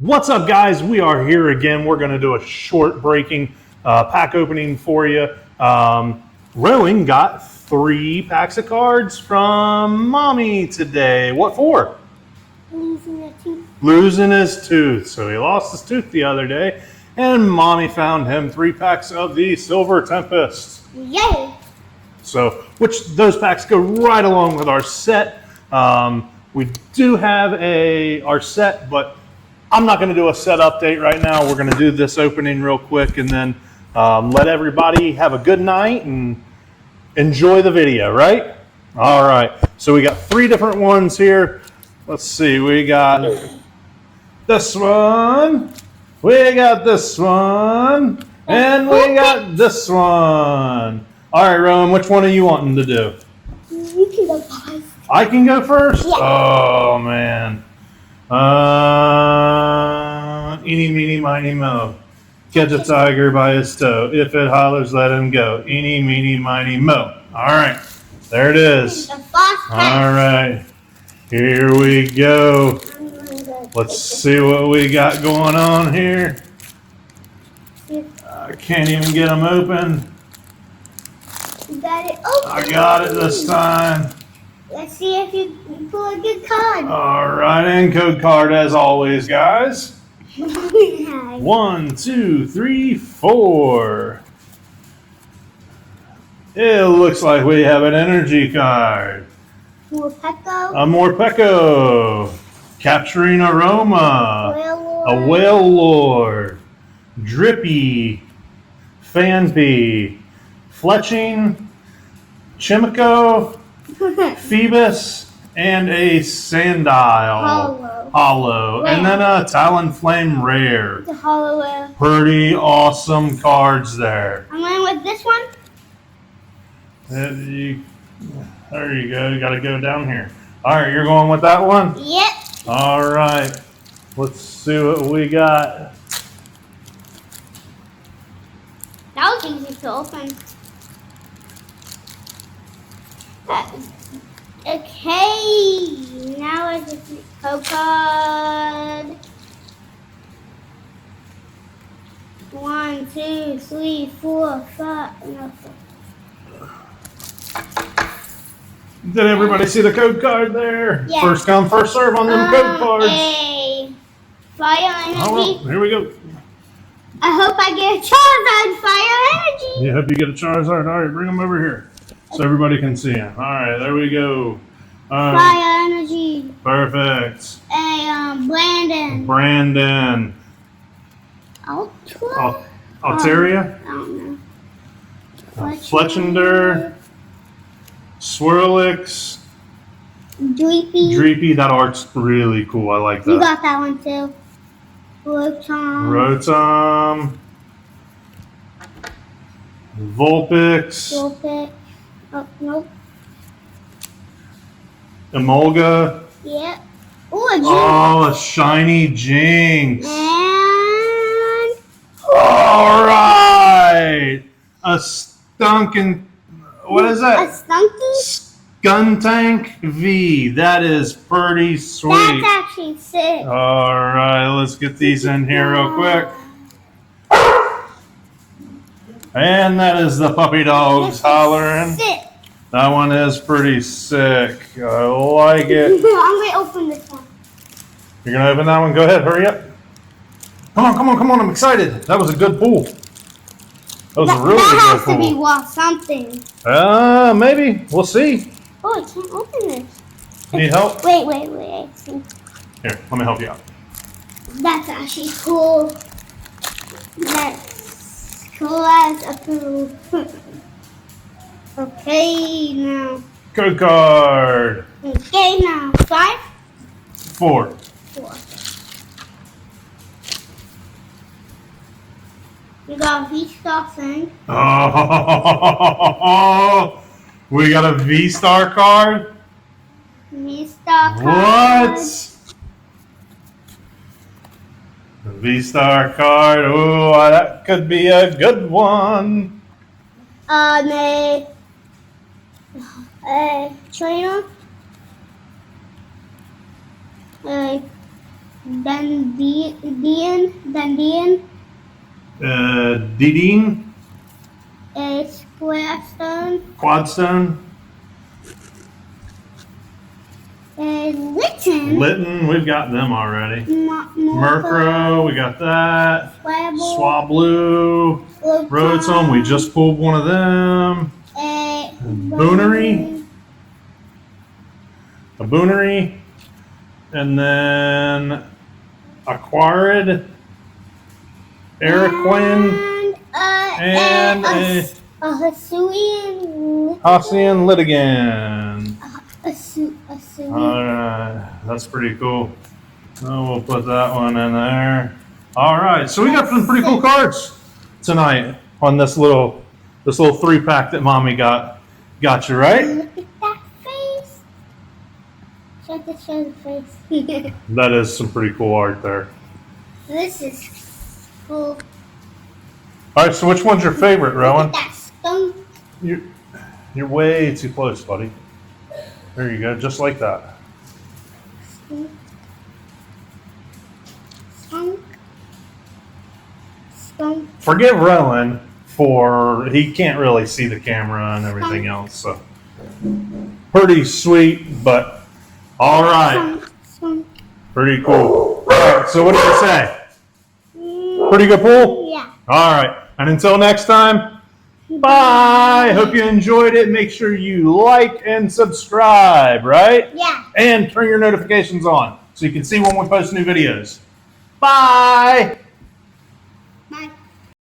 What's up, guys? We are here again. We're going to do a short breaking pack opening for you. Rowan got 3 packs of cards from Mommy today. What for? Losing a tooth. Losing his tooth. So he lost his tooth the other day, and Mommy found him 3 packs of the Silver Tempest. Yay! So, which those packs go right along with our set. We do have our set, but I'm not going to do a set update right now. We're going to do this opening real quick and then let everybody have a good night and enjoy the video, right? All right. So we got 3 different ones here. Let's see. We got this one. We got this one. And we got this one. All right, Rowan, which one are you wanting to do? You can go first. I can go first? Yeah. Oh, man. Eeny, meeny, miny, mo. Catch a tiger by his toe. If it hollers, let him go. Eeny, meeny, miny, mo. All right. There it is. The first All right. Here we go. Let's see what we got going on here. I can't even get them open. You got it open. I got it this time. Let's see if you pull a good card. All right, and code card as always, guys. 1, 2, 3, 4. It looks like we have an energy card. Morpeko. A Morpeko. Capturing Aroma. A Wailord. Drippy. Fanpy. Fletching. Chimico. Phoebus, and a Sandile. Hollow. And then a Talonflame Rare. The hollow. Pretty awesome cards there. I'm going with this one. There you go. You got to go down here. All right, you're going with that one? Yep. All right. Let's see what we got. That was easy to open. Okay, now I just code card. 1, 2, 3, 4, 5. No, 4. Did everybody see the code card there? Yeah. First come, first serve on them code cards. A fire energy. Oh, well, here we go. I hope I get a Charizard fire energy. You hope you get a Charizard. All right, bring them over here so everybody can see him. All right, there we go. Fire energy. Perfect. A Brandon. Ultra. Altaria. I don't know. Fletchender. Swirlix. Dreepy. That art's really cool. I like that. You got that one too. Rotom. Vulpix. Oh, nope. Emolga. Yep. Ooh, a Jinx. Oh, a shiny Jinx. And All right. A stunkin'. What is a that? Stunky. Skuntank V. That is pretty sweet. That's actually sick. All right, let's get these in here real quick. And that is the puppy dogs hollering. Sick. That one is pretty sick. I like it. I'm going to open this one. You're going to open that one? Go ahead, hurry up. Come on. I'm excited. That was a good pull. That was a really that good has pull. to be worth something. Maybe. We'll see. Oh, I can't open this. Need help? Wait. Here, let me help you out. That's actually cool. That's cool as a poo. Okay, now. Code card. Okay, now. 5? 4. 4. We got a V-Star thing. Oh, we got a V-Star card? V-Star card. What? A V-Star card. Oh, that could be a good one. Trainer. Dundian, Didine, a Square Stone, Quadstone, a Litten, Litten, we've got them already. Murkrow, Murkrow, we got that. Swablu, Swablu, Rotom, we just pulled one of them. a Boonery, and then Aquarid, Araquin, and a Hisuian, Hossein Litigan. Hisuian. That's pretty cool. Oh, we'll put that one in there. All right, so we got some pretty cool cards tonight on this little 3-pack that Mommy got you, right? Look at that face. Show the face. That is some pretty cool art there. This is cool. All right, so which one's your favorite, Rowan? Look at that skunk. You're way too close, buddy. There you go, just like that. Skunk. Forgive Rowan for he can't really see the camera and everything else. So pretty sweet, but all right, Skunk. pretty cool. All right, so what do you say? Pretty good pull? Yeah. All right, and until next time, bye. Hope you enjoyed it. Make sure you like and subscribe, right? Yeah. And turn your notifications on so you can see when we post new videos. Bye.